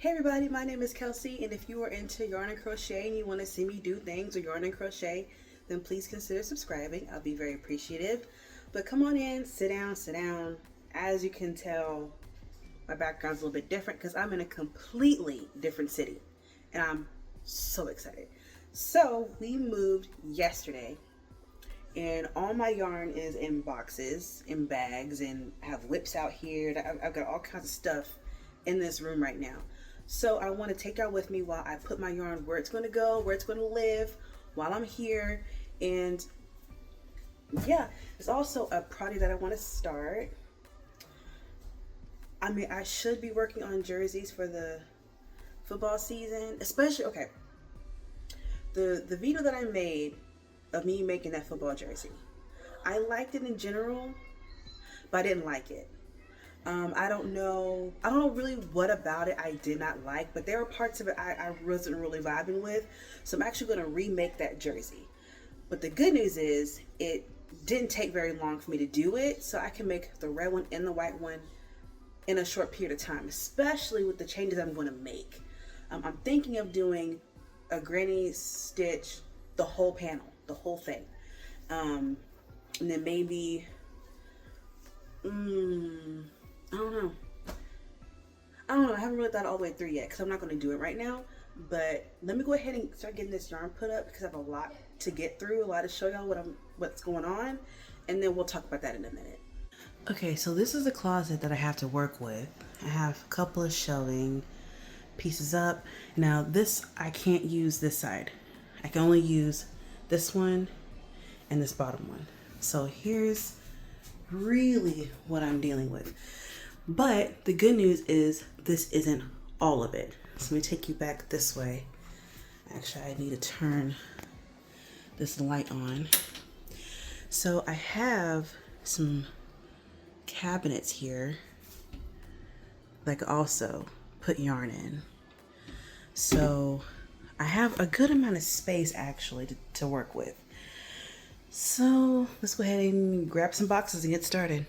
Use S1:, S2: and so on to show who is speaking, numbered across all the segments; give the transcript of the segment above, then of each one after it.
S1: Hey everybody, my name is Kelsey, and if you are into yarn and crochet and you want to see me do things with yarn and crochet, then please consider subscribing. I'll be very appreciative. But come on in, sit down, sit down. As you can tell, my background's a little bit different because I'm in a completely different city, and I'm so excited. So we moved yesterday, and all my yarn is in boxes, in bags, and I have whips out here. I've got all kinds of stuff in this room right now. So I want to take y'all with me while I put my yarn where it's going to go, where it's going to live while I'm here. And yeah, there's also a project that I want to start. I mean, I should be working on jerseys for the football season, especially, okay, the video that I made of me making that football jersey. I liked it in general, but I didn't like it. I don't know really what about it I did not like, but there were parts of it I wasn't really vibing with. So I'm actually going to remake that jersey. But the good news is it didn't take very long for me to do it, so I can make the red one and the white one in a short period of time, especially with the changes I'm going to make. I'm thinking of doing a granny stitch, the whole panel, the whole thing. And then maybe, I don't know. I haven't really thought all the way through yet because I'm not going to do it right now. But let me go ahead and start getting this yarn put up because I have a lot to get through, a lot to show y'all what's going on, and then we'll talk about that in a minute. Okay, so this is the closet that I have to work with. I have a couple of shelving pieces up. Now this, I can't use this side. I can only use this one and this bottom one. So here's really what I'm dealing with. But the good news is this isn't all of it. So let me take you back this way. Actually, I need to turn this light on. So I have some cabinets here that I could also put yarn in. So I have a good amount of space actually to work with. So let's go ahead and grab some boxes and get started.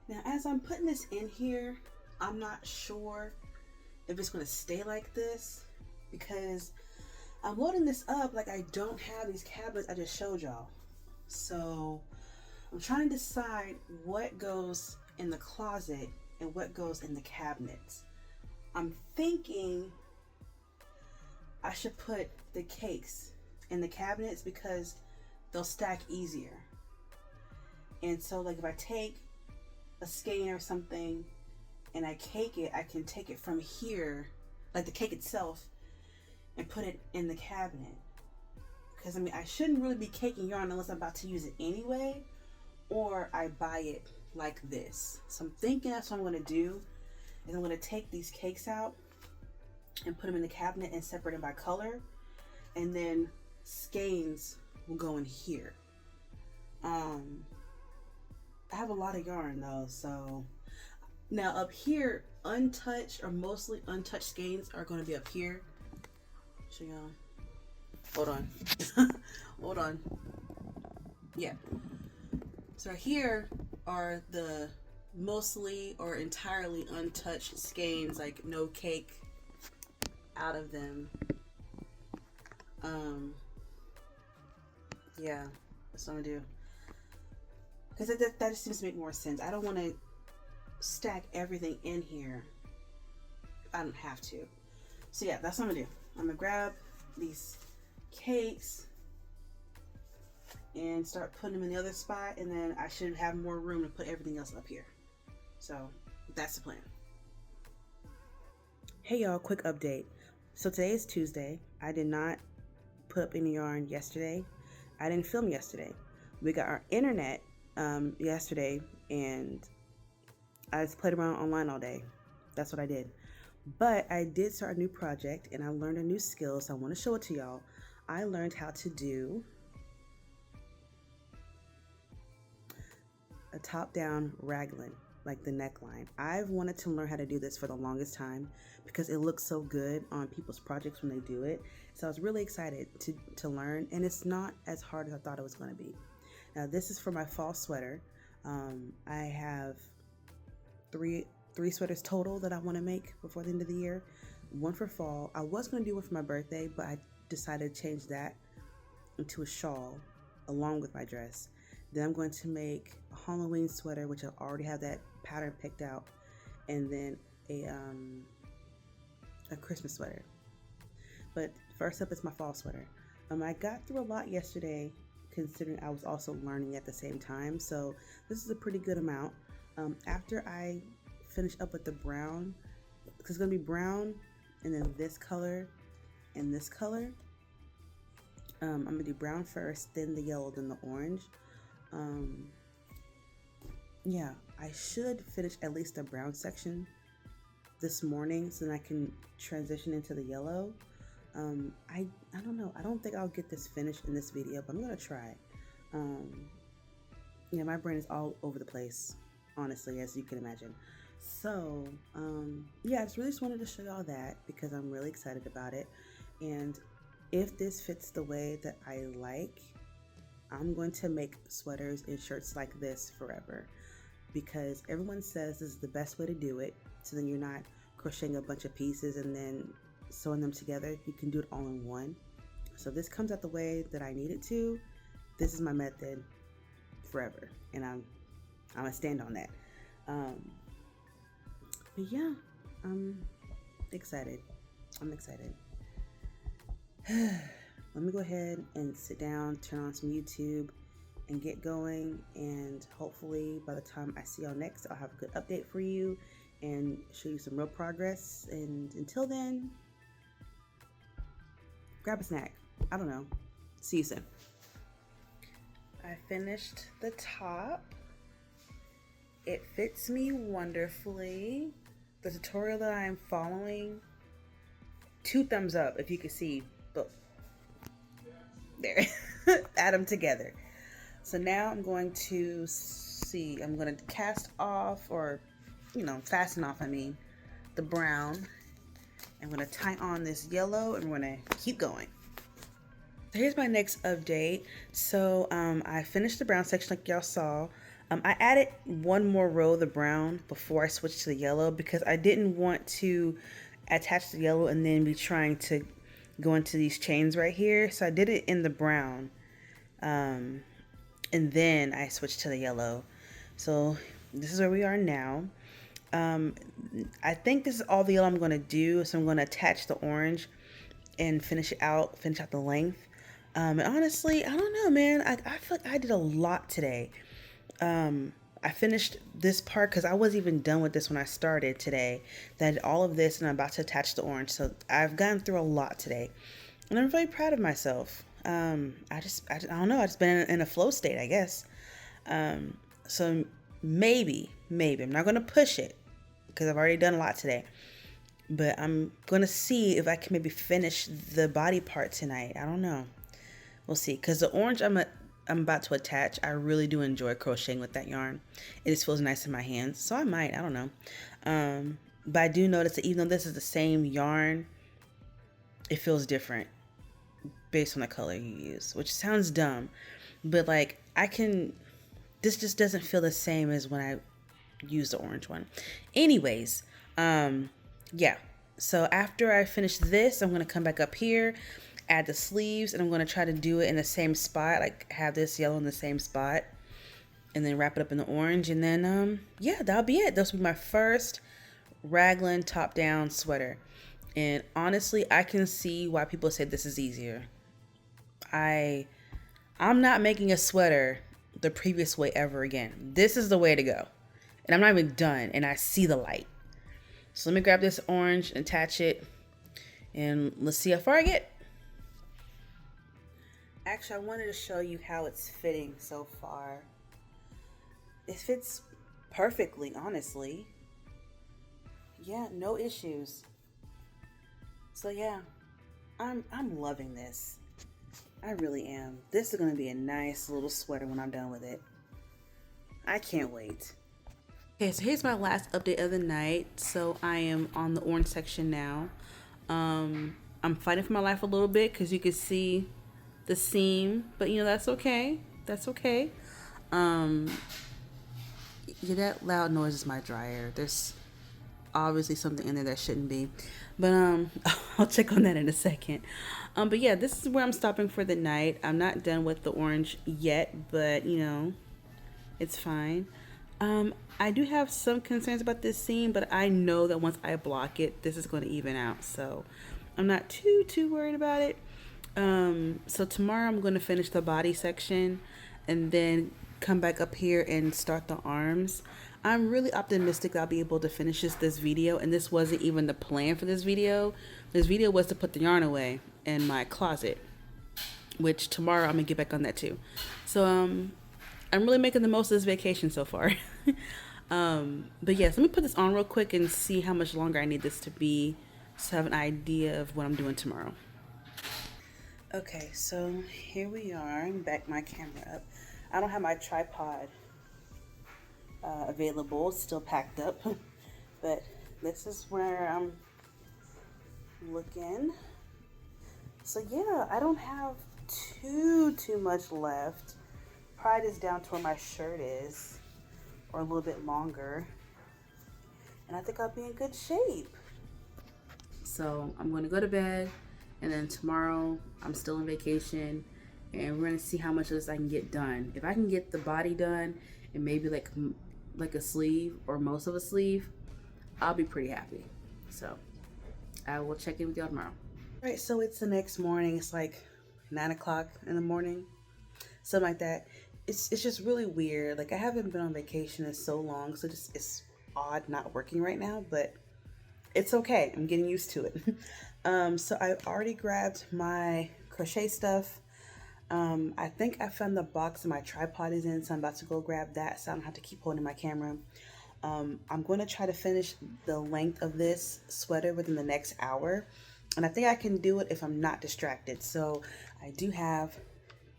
S1: Now, as I'm putting this in here, I'm not sure if it's going to stay like this because I'm loading this up like I don't have these cabinets I just showed y'all. So I'm trying to decide what goes in the closet and what goes in the cabinets. I'm thinking I should put the cakes in the cabinets because they'll stack easier. And so like if I take a skein or something and I cake it, I can take it from here, like the cake itself, and put it in the cabinet. Because I mean, I shouldn't really be caking yarn unless I'm about to use it anyway, or I buy it like this. So I'm thinking that's what I'm going to do, is I'm going to take these cakes out and put them in the cabinet and separate them by color, and then skeins will go in here. I have a lot of yarn though, so now up here untouched or mostly untouched skeins are going to be up here. So y'all, hold on. Hold on. Yeah. So here are the mostly or entirely untouched skeins, like no cake out of them. Yeah, that's what I'm gonna do. Because that just seems to make more sense. I don't want to stack everything in here. I don't have to. So yeah, that's what I'm gonna do. I'm gonna grab these cakes and start putting them in the other spot, and then I should have more room to put everything else up here. So that's the plan. Hey y'all, quick update. So today is Tuesday. I did not put up any yarn yesterday. I didn't film yesterday. We got our internet yesterday, and I just played around online all day. That's what I did. But I did start a new project, and I learned a new skill, so I want to show it to y'all. I learned how to do a top-down raglan, like the neckline. I've wanted to learn how to do this for the longest time because it looks so good on people's projects when they do it. So I was really excited to learn, and it's not as hard as I thought it was going to be. Now this is for my fall sweater. I have three sweaters total that I want to make before the end of the year. One for fall. I was going to do one for my birthday, but I decided to change that into a shawl along with my dress. Then I'm going to make a Halloween sweater, which I already have that pattern picked out, and then a Christmas sweater. But first up is my fall sweater. I got through a lot yesterday, considering I was also learning at the same time. So this is a pretty good amount. After I finish up with the brown, because it's going to be brown and then this color and this color. I'm going to do brown first, then the yellow, then the orange. Yeah, I should finish at least the brown section this morning so then I can transition into the yellow. I don't know. I don't think I'll get this finished in this video, but I'm going to try. Yeah, my brain is all over the place, honestly, as you can imagine. So, yeah, I just wanted to show y'all that because I'm really excited about it. And if this fits the way that I like, I'm going to make sweaters and shirts like this forever because everyone says this is the best way to do it. So then you're not crocheting a bunch of pieces and then sewing them together. You can do it all in one. So this comes out the way that I need it to. This is my method forever, and I'm gonna stand on that. But yeah, I'm excited. Let me go ahead and sit down, turn on some YouTube, and get going. And hopefully by the time I see y'all next, I'll have a good update for you and show you some real progress. And until then, grab a snack. I don't know. See you soon. I finished the top. It fits me wonderfully. The tutorial that I am following, 2 thumbs up if you can see. But there, add them together. So now I'm going to I'm going to cast off, or fasten off, the brown. I'm going to tie on this yellow, and we're going to keep going. Here's my next update. So I finished the brown section like y'all saw. I added one more row of the brown before I switched to the yellow because I didn't want to attach the yellow and then be trying to go into these chains right here. So I did it in the brown, and then I switched to the yellow. So this is where we are now. I think this is all the yellow I'm going to do. So I'm going to attach the orange and finish out the length. And honestly, I don't know, man. I feel like I did a lot today. I finished this part because I wasn't even done with this when I started today. Then I did all of this and I'm about to attach the orange. So I've gone through a lot today. And I'm really proud of myself. I don't know. I've just been in a flow state, I guess. So maybe, I'm not going to push it because I've already done a lot today. But I'm going to see if I can maybe finish the body part tonight. I don't know. We'll see. Because the orange I'm about to attach, I really do enjoy crocheting with that yarn. It just feels nice in my hands. So I don't know. But I do notice that even though this is the same yarn, it feels different based on the color you use, which sounds dumb, but like this just doesn't feel the same as when I use the orange one. Anyways, yeah. So after I finish this, I'm gonna come back up here, add the sleeves, and I'm gonna try to do it in the same spot, like have this yellow in the same spot, and then wrap it up in the orange, and then yeah, that'll be it. This will be my first raglan top-down sweater. And honestly, I can see why people say this is easier. I'm not making a sweater the previous way ever again. This is the way to go. And I'm not even done, and I see the light. So let me grab this orange and attach it, and let's see how far I get. Actually, I wanted to show you how it's fitting so far. It fits perfectly, honestly. Yeah, no issues. So yeah, I'm loving this. I really am. This is gonna be a nice little sweater when I'm done with it. I can't wait. Okay, so here's my last update of the night. So I am on the orange section now. I'm fighting for my life a little bit because you can see the seam, but you know, that's okay. That's okay. Yeah, that loud noise is my dryer. There's obviously something in there that shouldn't be, but I'll check on that in a second. But yeah, this is where I'm stopping for the night. I'm not done with the orange yet, but you know, it's fine. I do have some concerns about this seam, but I know that once I block it, this is going to even out, so I'm not too worried about it. So tomorrow I'm going to finish the body section and then come back up here and start the arms. I'm really optimistic that I'll be able to finish this video, and this wasn't even the plan for this video. This video was to put the yarn away in my closet, which tomorrow I'm gonna get back on that too. So I'm really making the most of this vacation so far. But yes, let me put this on real quick and see how much longer I need this to be, so I have an idea of what I'm doing tomorrow. Okay, so here we are. I'm back my camera up. I don't have my tripod available, it's still packed up, but this is where I'm looking. So yeah, I don't have too much left. Pride is down to where my shirt is, or a little bit longer, and I think I'll be in good shape. So I'm going to go to bed, and then tomorrow I'm still on vacation, and we're going to see how much of this I can get done. If I can get the body done and maybe like a sleeve or most of a sleeve, I'll be pretty happy. So I will check in with y'all tomorrow. All right, so it's the next morning. It's like 9 o'clock in the morning, something like that. It's just really weird. Like, I haven't been on vacation in so long, so it's odd not working right now, but it's okay. I'm getting used to it. So I already grabbed my crochet stuff. I think I found the box that my tripod is in, so I'm about to go grab that so I don't have to keep holding my camera. I'm going to try to finish the length of this sweater within the next hour, and I think I can do it if I'm not distracted. So I do have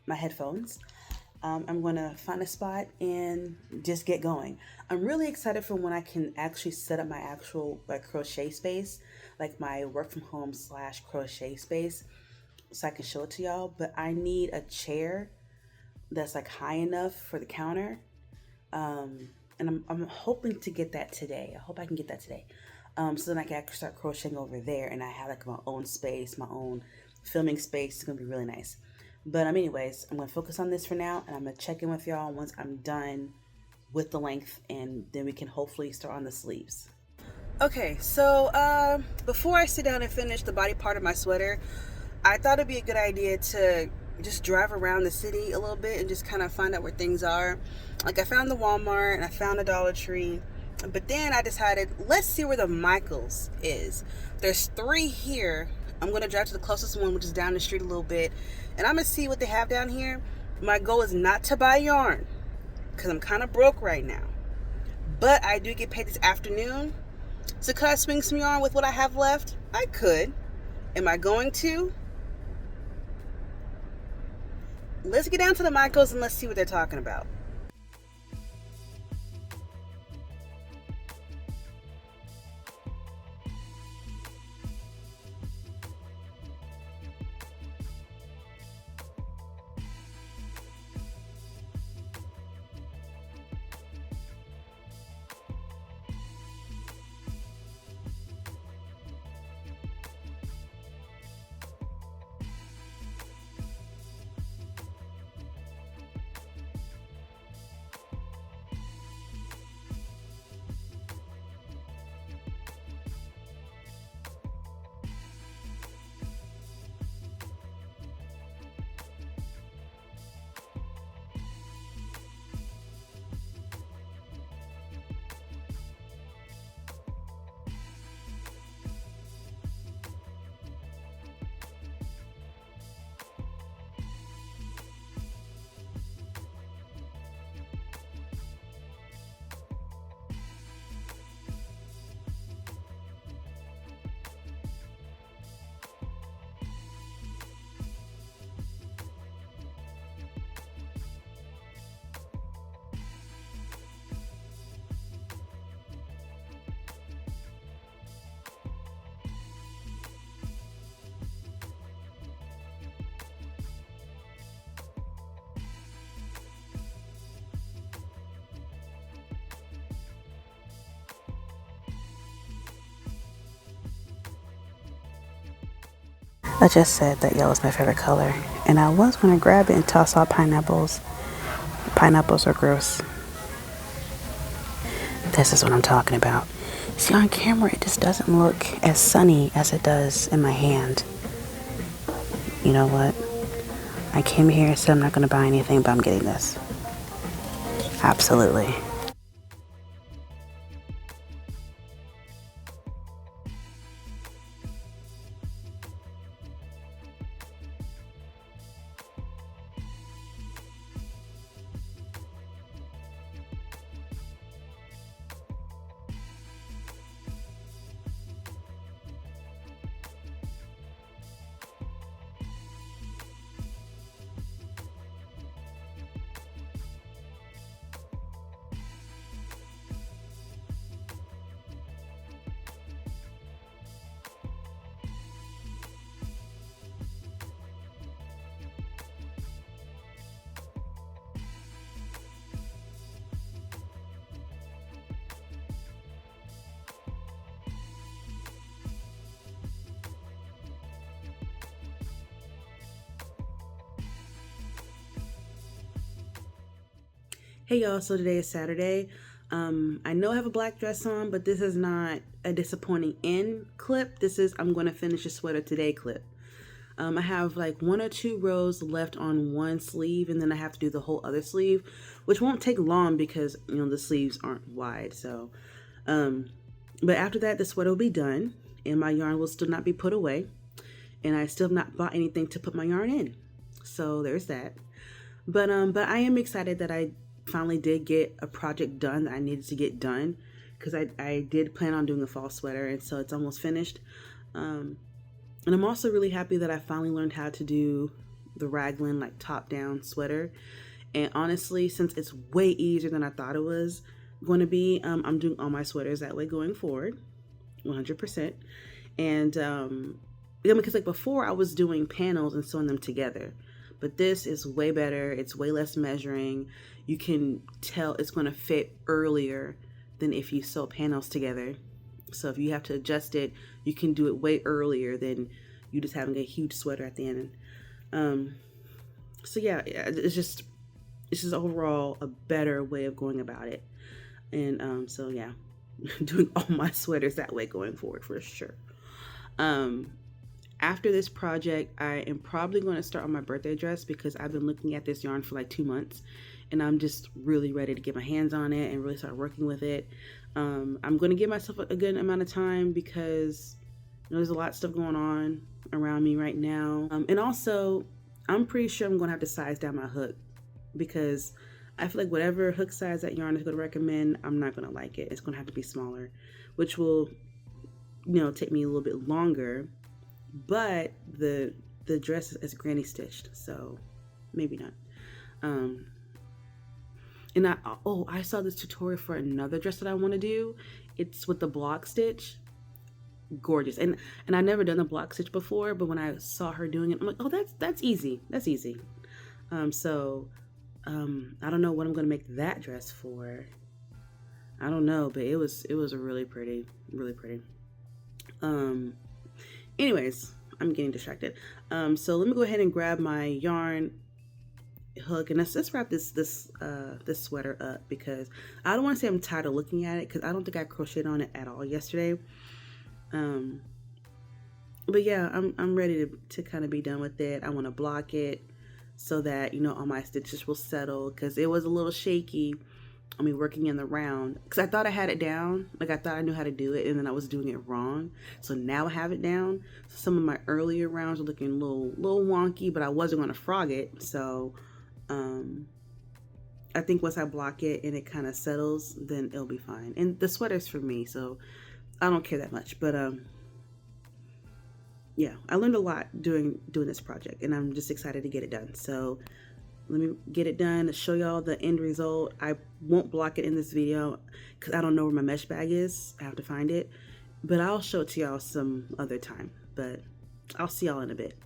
S1: my headphones. I'm going to find a spot and just get going. I'm really excited for when I can actually set up my actual crochet space, like my work from home / crochet space, so I can show it to y'all. But I need a chair that's like high enough for the counter, and I'm hoping to get that today. I hope I can get that today, so then I can actually start crocheting over there, and I have like my own space, my own filming space. It's gonna be really nice. But anyways, I'm gonna focus on this for now, and I'm gonna check in with y'all once I'm done with the length, and then we can hopefully start on the sleeves. Okay, so before I sit down and finish the body part of my sweater, I thought it'd be a good idea to just drive around the city a little bit and just kind of find out where things are. Like, I found the Walmart and I found the Dollar Tree, but then I decided, let's see where the Michaels is. There's 3 here. I'm going to drive to the closest one, which is down the street a little bit, and I'm going to see what they have down here. My goal is not to buy yarn because I'm kind of broke right now, but I do get paid this afternoon. So could I swing some yarn with what I have left? I could. Am I going to? Let's get down to the Michaels and let's see what they're talking about. I just said that yellow is my favorite color, and I was gonna grab it until I saw pineapples. Pineapples are gross. This is what I'm talking about. See, on camera, it just doesn't look as sunny as it does in my hand. You know what? I came here and said I'm not gonna buy anything, but I'm getting this. Absolutely. Hey y'all, so today is Saturday. I know I have a black dress on, but this is not a disappointing end clip. This is I'm going to finish a sweater today clip. I have like 1 or 2 rows left on one sleeve, and then I have to do the whole other sleeve, which won't take long because, you know, the sleeves aren't wide. So, but after that, the sweater will be done, and my yarn will still not be put away, and I still have not bought anything to put my yarn in. So there's that. But I am excited that I finally did get a project done that I needed to get done, because I did plan on doing a fall sweater, and so it's almost finished. And I'm also really happy that I finally learned how to do the raglan like top down sweater. And honestly, since it's way easier than I thought it was going to be, I'm doing all my sweaters that way going forward, 100%. And because like before I was doing panels and sewing them together. But this is way better. It's way less measuring. You can tell it's going to fit earlier than if you sew panels together. So if you have to adjust it, you can do it way earlier than you just having a huge sweater at the end. So yeah, it's just overall a better way of going about it. And so yeah, doing all my sweaters that way going forward for sure. After this project, I am probably going to start on my birthday dress, because I've been looking at this yarn for like 2 months, and I'm just really ready to get my hands on it and really start working with it. I'm going to give myself a good amount of time, because you know, there's a lot of stuff going on around me right now. And also, I'm pretty sure I'm going to have to size down my hook, because I feel like whatever hook size that yarn is going to recommend, I'm not going to like it. It's going to have to be smaller, which will, you know, take me a little bit longer. But the dress is granny stitched, so maybe not. And I saw this tutorial for another dress that I want to do. It's with the block stitch. Gorgeous. And I've never done the block stitch before, but when I saw her doing it, I'm like, oh, that's easy. That's easy. So I don't know what I'm gonna make that dress for. I don't know, but it was really pretty, really pretty. Anyways, I'm getting distracted. So let me go ahead and grab my yarn hook, and let's wrap this sweater up, because I don't want to say I'm tired of looking at it, because I don't think I crocheted on it at all yesterday. But yeah, I'm ready to kind of be done with it. I want to block it so that, you know, all my stitches will settle, because it was a little shaky I mean, working in the round, because I thought I had it down. Like, I thought I knew how to do it, and then I was doing it wrong. So now I have it down. So some of my earlier rounds are looking a little wonky, but I wasn't going to frog it. So I think once I block it and it kind of settles, then it'll be fine. And the sweater's for me, so I don't care that much. But yeah, I learned a lot doing this project, and I'm just excited to get it done. So let me get it done to show y'all the end result. I won't block it in this video because I don't know where my mesh bag is. I have to find it, but I'll show it to y'all some other time. But I'll see y'all in a bit.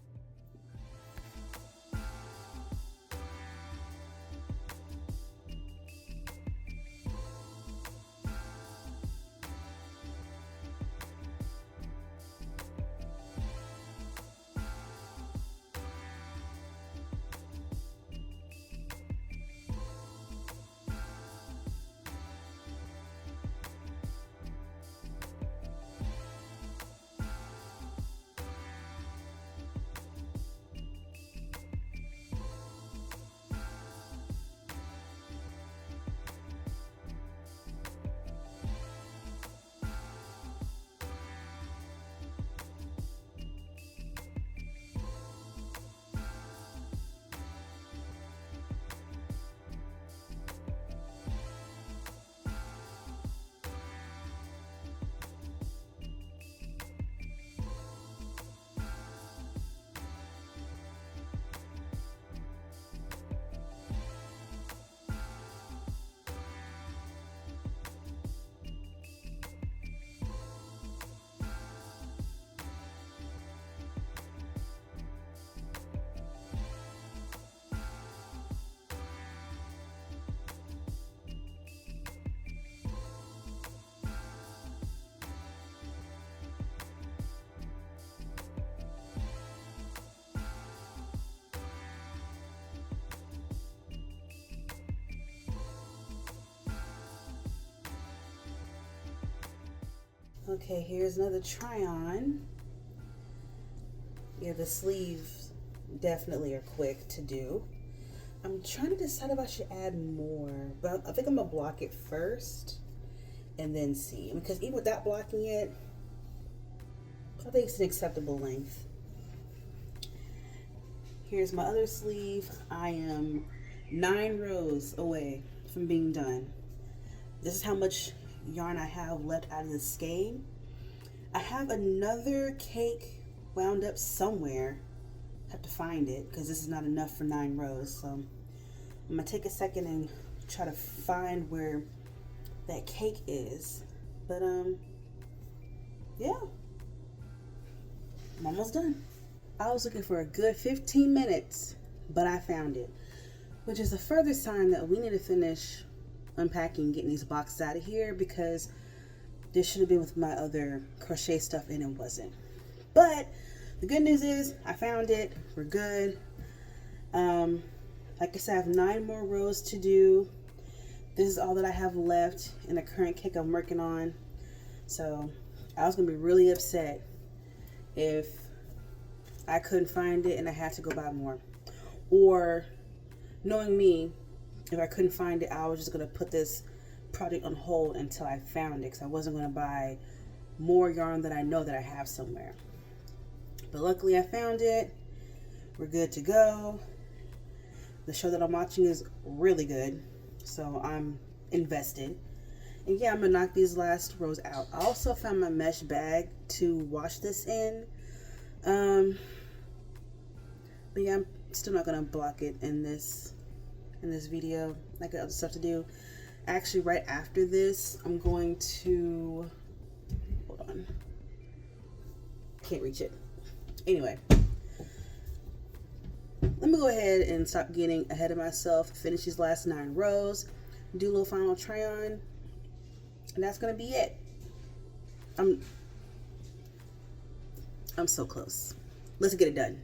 S1: Okay, here's another try on. Yeah, the sleeves definitely are quick to do. I'm trying to decide if I should add more, but I think I'm gonna block it first and then see. Because even without blocking it, I think it's an acceptable length. Here's my other sleeve. I am 9 rows away from being done. This is how much yarn I have left out of the skein. I have another cake wound up somewhere. Have to find it because this is not enough for 9 rows. So I'm gonna take a second and try to find where that cake is. But yeah, I'm almost done. I was looking for a good 15 minutes, but I found it, which is a further sign that we need to finish unpacking, getting these boxes out of here, because this should have been with my other crochet stuff and it wasn't. But the good news is I found it. We're good. Like I said, I have 9 more rows to do. This is all that I have left in the current cake I'm working on. So I was gonna be really upset if I couldn't find it and I had to go buy more. Or, knowing me, if I couldn't find it, I was just gonna put this project on hold until I found it, because I wasn't gonna buy more yarn that I know that I have somewhere. But luckily I found it. We're good to go. The show that I'm watching is really good, so I'm invested. And yeah, I'm gonna knock these last rows out. I also found my mesh bag to wash this in. But yeah, I'm still not gonna block it in this video. I got other stuff to do. Actually, right after this, I'm going to, hold on, can't reach it. Anyway, let me go ahead and stop getting ahead of myself, finish these last 9 rows, do a little final try on, and that's gonna be it. I'm so close. Let's get it done.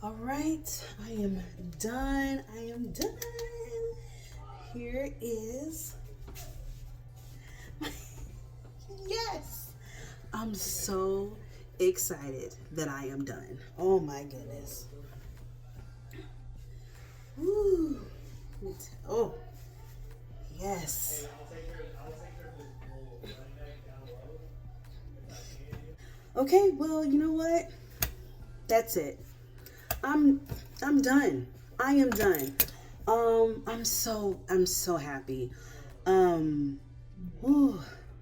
S1: All right, I am done. I am done. Here is yes. I'm so excited that I am done. Oh my goodness. Woo. Oh, yes. Okay, well, you know what? That's it. I'm done. I am done. I'm so happy. Whew,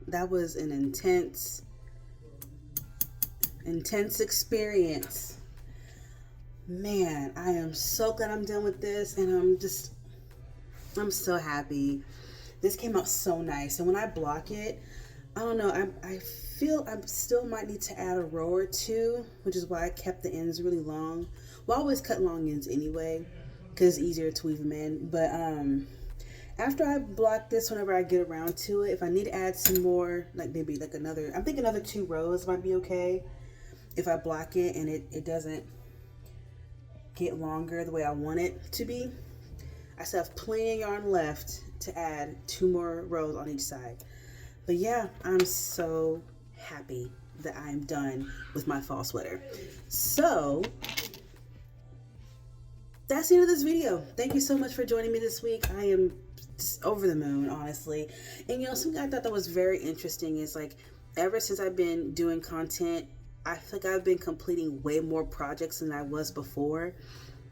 S1: that was an intense experience. Man, I am so glad I'm done with this, and I'm so happy. This came out so nice, and when I block it, I don't know, I feel I still might need to add a row or two, which is why I kept the ends really long. Well, I always cut long ends anyway, because it's easier to weave them in. But after I block this, whenever I get around to it, if I need to add some more, like maybe like another, I'm thinking another 2 rows might be okay. If I block it and it doesn't get longer the way I want it to be, I still have plenty of yarn left to add 2 more rows on each side. But yeah, I'm so happy that I'm done with my fall sweater. So that's the end of this video. Thank you so much for joining me this week. I am just over the moon, honestly. And you know, something I thought that was very interesting is like, ever since I've been doing content, I feel like I've been completing way more projects than I was before,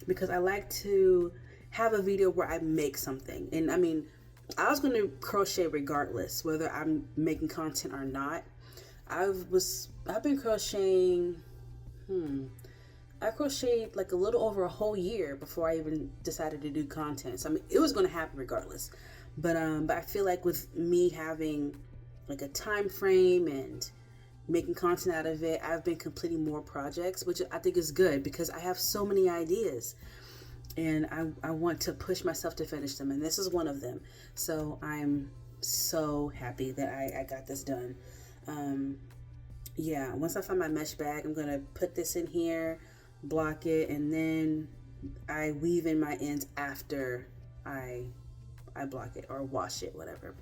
S1: because I like to have a video where I make something. And I mean, I was going to crochet regardless whether I'm making content or not. I've been crocheting, I crocheted like a little over a whole year before I even decided to do content. So I mean, it was going to happen regardless. But I feel like with me having like a time frame and making content out of it, I've been completing more projects, which I think is good because I have so many ideas and I want to push myself to finish them, and this is one of them. So I'm so happy that I got this done. Yeah, once I find my mesh bag, I'm gonna put this in here, block it, and then I weave in my ends after I block it or wash it, whatever.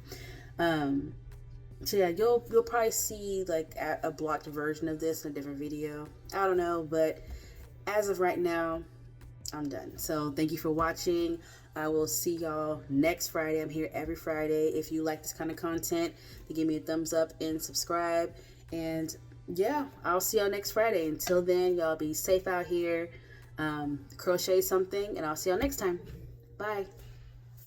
S1: So yeah, you'll probably see like a blocked version of this in a different video. I don't know, but as of right now, I'm done. So thank you for watching. I will see y'all next Friday. I'm here every Friday. If you like this kind of content, then give me a thumbs up and subscribe. And yeah, I'll see y'all next Friday. Until then, y'all be safe out here. Crochet something, and I'll see y'all next time. Bye.